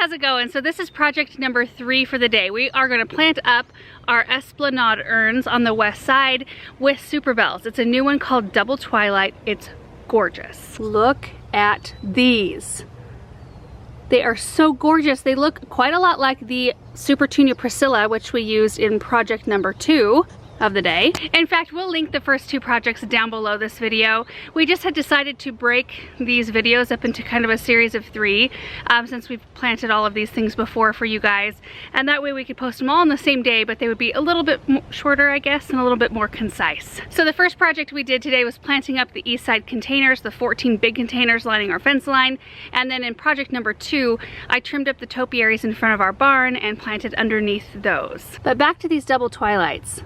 how's it going? So this is project number 3 for the day. We are going to plant up our Esplanade urns on the west side with Superbells. It's a new one called Double Twilight. It's gorgeous. Look at these. They are so gorgeous. They look quite a lot like the Supertunia Priscilla, which we used in project number 2 of the day. In fact, we'll link the first 2 projects down below this video. We just had decided to break these videos up into kind of a series of 3 since we've planted all of these things before for you guys, and that way we could post them all on the same day, but they would be a little bit shorter, I guess, and a little bit more concise. So the first project we did today was planting up the east side containers, the 14 big containers lining our fence line, and then in project number 2 I trimmed up the topiaries in front of our barn and planted underneath those. But back to these Double Twilights.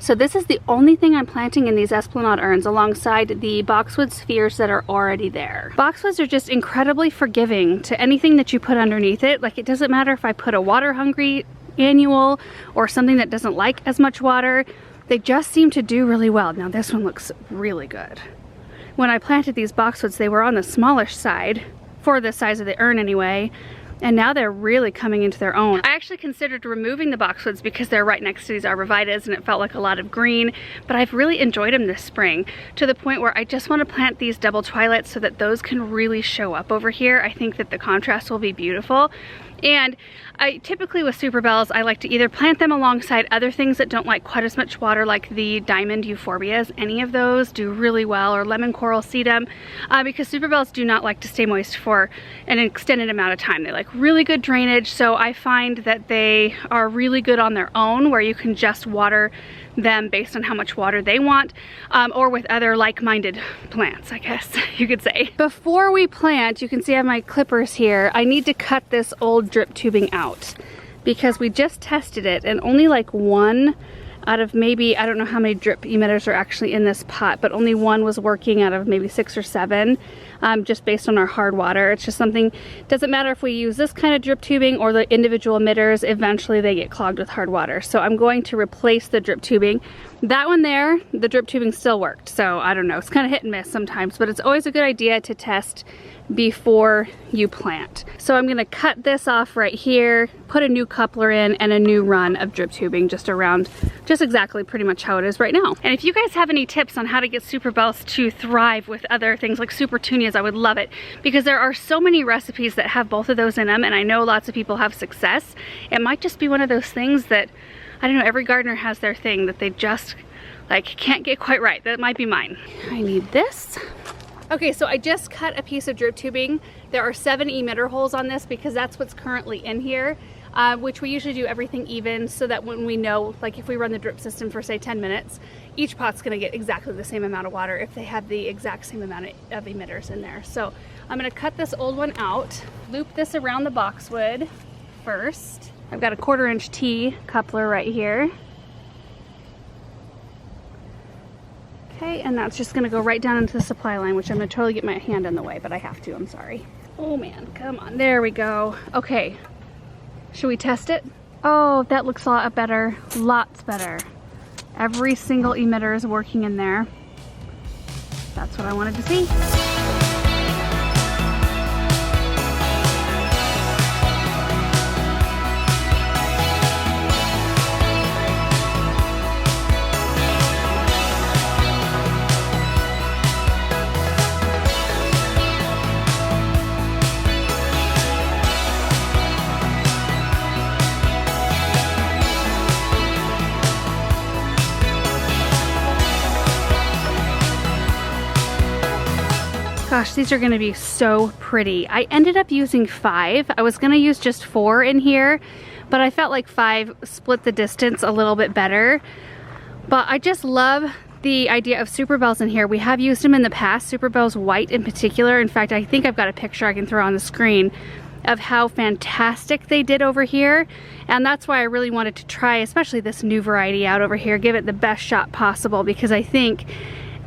So this is the only thing I'm planting in these Esplanade urns alongside the boxwood spheres that are already there. Boxwoods are just incredibly forgiving to anything that you put underneath it. Like, it doesn't matter if I put a water hungry annual or something that doesn't like as much water, they just seem to do really well. Now this one looks really good. When I planted these boxwoods, they were on the smallish side, for the size of the urn anyway, and now they're really coming into their own. I actually considered removing the boxwoods because they're right next to these arborvitaes and it felt like a lot of green, but I've really enjoyed them this spring to the point where I just want to plant these Double Twilights so that those can really show up over here. I think that the contrast will be beautiful. And I typically with Superbells, I like to either plant them alongside other things that don't like quite as much water, like the diamond euphorbias. Any of those do really well, or lemon coral sedum, because Superbells do not like to stay moist for an extended amount of time. They like really good drainage, so I find that they are really good on their own, where you can just water them based on how much water they want, or with other like-minded plants, I guess you could say. Before we plant, you can see I have my clippers here. I need to cut this old drip tubing out because we just tested it and only like 1 out of maybe, I don't know how many drip emitters are actually in this pot, but only 1 was working out of maybe 6 or 7, just based on our hard water. It's just something, doesn't matter if we use this kind of drip tubing or the individual emitters, eventually they get clogged with hard water. So I'm going to replace the drip tubing. That one there, the drip tubing still worked. So I don't know, it's kind of hit and miss sometimes, but it's always a good idea to test before you plant. So I'm gonna cut this off right here, put a new coupler in and a new run of drip tubing just around, just exactly pretty much how it is right now. And if you guys have any tips on how to get Superbells to thrive with other things like Supertunias, I would love it, because there are so many recipes that have both of those in them and I know lots of people have success. It might just be one of those things that, I don't know, every gardener has their thing that they just like can't get quite right. That might be mine. I need this. Okay, so I just cut a piece of drip tubing. There are 7 emitter holes on this because that's what's currently in here, which we usually do everything even so that when we know, like if we run the drip system for say 10 minutes, each pot's gonna get exactly the same amount of water if they have the exact same amount of emitters in there. So I'm gonna cut this old one out, loop this around the boxwood first. I've got a 1/4 inch T coupler right here. Okay, and that's just gonna go right down into the supply line, which I'm gonna totally get my hand in the way, but I have to, I'm sorry. Oh man, come on, there we go. Okay, should we test it? Oh, that looks a lot better, lots better. Every single emitter is working in there. That's what I wanted to see. Gosh, these are gonna be so pretty. I ended up using 5. I was gonna use just 4 in here, but I felt like 5 split the distance a little bit better. But I just love the idea of Superbells in here. We have used them in the past, Superbells white in particular. In fact, I think I've got a picture I can throw on the screen of how fantastic they did over here. And that's why I really wanted to try, especially this new variety out over here, give it the best shot possible, because I think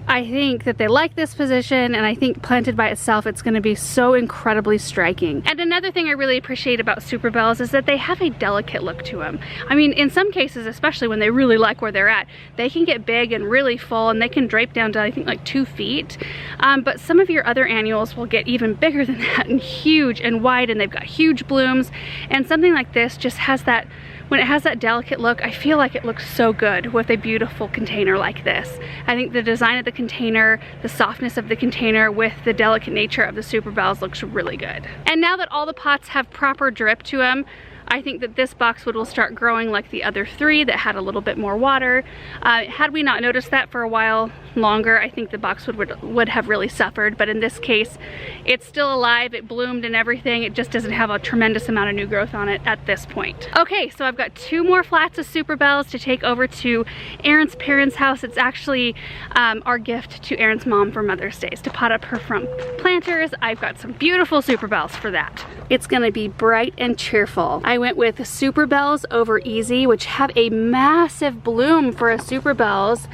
I think that they like this position, and I think planted by itself it's going to be so incredibly striking. And another thing I really appreciate about Superbells is that they have a delicate look to them. I mean, in some cases, especially when they really like where they're at, they can get big and really full, and they can drape down to I think like 2 feet. But some of your other annuals will get even bigger than that and huge and wide, and they've got huge blooms. And something like this just has that, when it has that delicate look, I feel like it looks so good with a beautiful container like this. I think the design of the container, the softness of the container with the delicate nature of the Superbells looks really good. And now that all the pots have proper drip to them, I think that this boxwood will start growing like the other 3 that had a little bit more water. Had we not noticed that for a while longer, I think the boxwood would have really suffered, but in this case, it's still alive, it bloomed and everything, it just doesn't have a tremendous amount of new growth on it at this point. Okay, so I've got 2 more flats of Superbells to take over to Erin's parents' house. It's actually our gift to Erin's mom for Mother's Day, to pot up her front planters. I've got some beautiful Superbells for that. It's gonna be bright and cheerful. I went with Superbells over Easy, which have a massive bloom for a Superbells.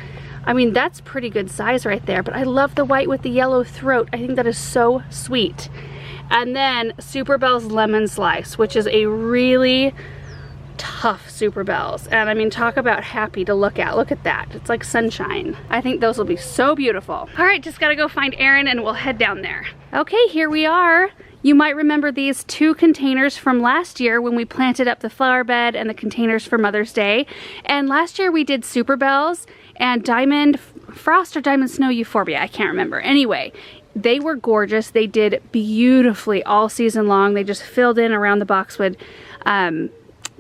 I mean, that's pretty good size right there, but I love the white with the yellow throat. I think that is so sweet. And then Superbells Lemon Slice, which is a really tough Superbells. And I mean, talk about happy to look at. Look at that. It's like sunshine. I think those will be so beautiful. All right, just gotta go find Erin and we'll head down there. Okay, here we are. You might remember these 2 containers from last year when we planted up the flower bed and the containers for Mother's Day. And last year we did Superbells and Diamond Frost or Diamond Snow Euphorbia, I can't remember. Anyway, they were gorgeous. They did beautifully all season long. They just filled in around the boxwood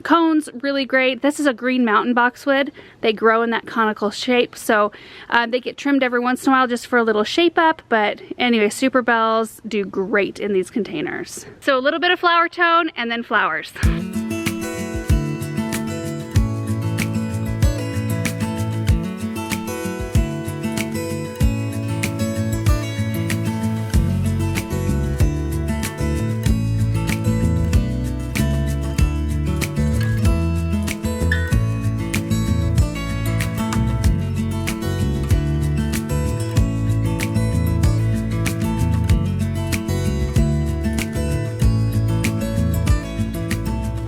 cones really great. This is a Green Mountain boxwood. They grow in that conical shape, so they get trimmed every once in a while just for a little shape up, but anyway, Superbells do great in these containers. So a little bit of flower tone and then flowers.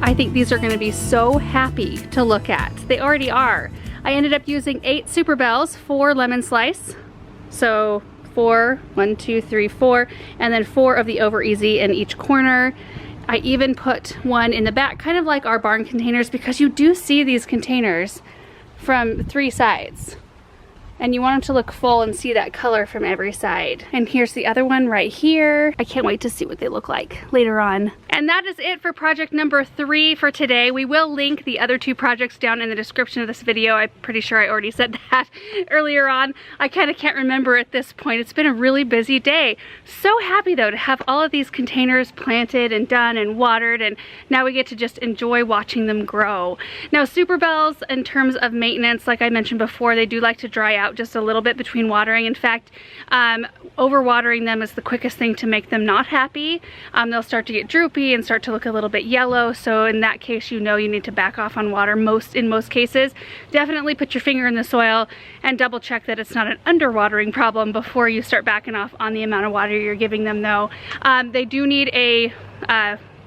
I think these are going to be so happy to look at. They already are. I ended up using 8 Superbells, 4 lemon slice. So 4, 1, 2, 3, 4, and then 4 of the Over Easy in each corner. I even put one in the back, kind of like our barn containers, because you do see these containers from 3 sides. And you want them to look full and see that color from every side. And here's the other one right here. I can't wait to see what they look like later on. And that is it for project number 3 for today. We will link the other 2 projects down in the description of this video. I'm pretty sure I already said that earlier on. I kind of can't remember at this point. It's been a really busy day. So happy though to have all of these containers planted and done and watered, and now we get to just enjoy watching them grow. Now Superbells, in terms of maintenance, like I mentioned before, they do like to dry out just a little bit between watering. In fact, overwatering them is the quickest thing to make them not happy. They'll start to get droopy and start to look a little bit yellow, so in that case you know you need to back off on water in most cases. Definitely put your finger in the soil and double check that it's not an underwatering problem before you start backing off on the amount of water you're giving them though. They do need a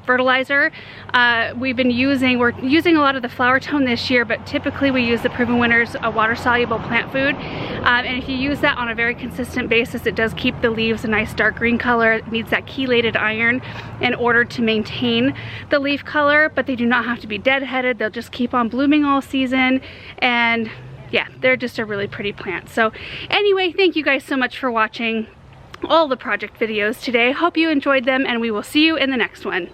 fertilizer. We're using a lot of the flower tone this year, but typically we use the Proven Winners water soluble plant food. And if you use that on a very consistent basis, it does keep the leaves a nice dark green color. It needs that chelated iron in order to maintain the leaf color, but they do not have to be deadheaded. They'll just keep on blooming all season, and yeah, they're just a really pretty plant. So anyway, thank you guys so much for watching all the project videos today. Hope you enjoyed them, and we will see you in the next one.